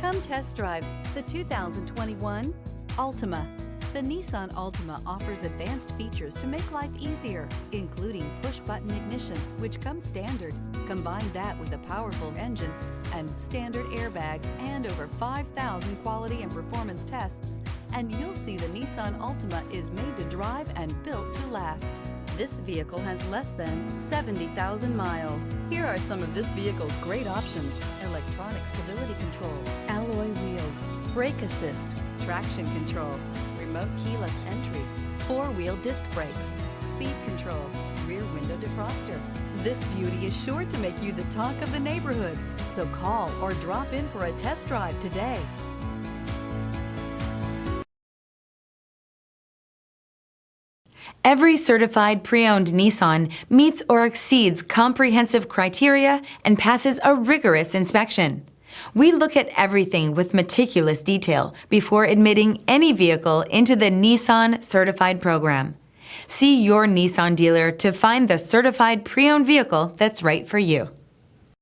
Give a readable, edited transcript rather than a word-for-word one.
Come test drive the 2021 Altima. The Nissan Altima offers advanced features to make life easier, including push-button ignition, which comes standard. Combine that with a powerful engine and standard airbags and over 5,000 quality and performance tests, and you'll see the Nissan Altima is made to drive and built to last. This vehicle has less than 70,000 miles. Here are some of this vehicle's great options: electronic stability control, alloy wheels, brake assist, traction control, remote keyless entry, four-wheel disc brakes, speed control, rear window defroster. This beauty is sure to make you the talk of the neighborhood. So call or drop in for a test drive today. Every certified pre-owned Nissan meets or exceeds comprehensive criteria and passes a rigorous inspection. We look at everything with meticulous detail before admitting any vehicle into the Nissan Certified program. See your Nissan dealer to find the certified pre-owned vehicle that's right for you.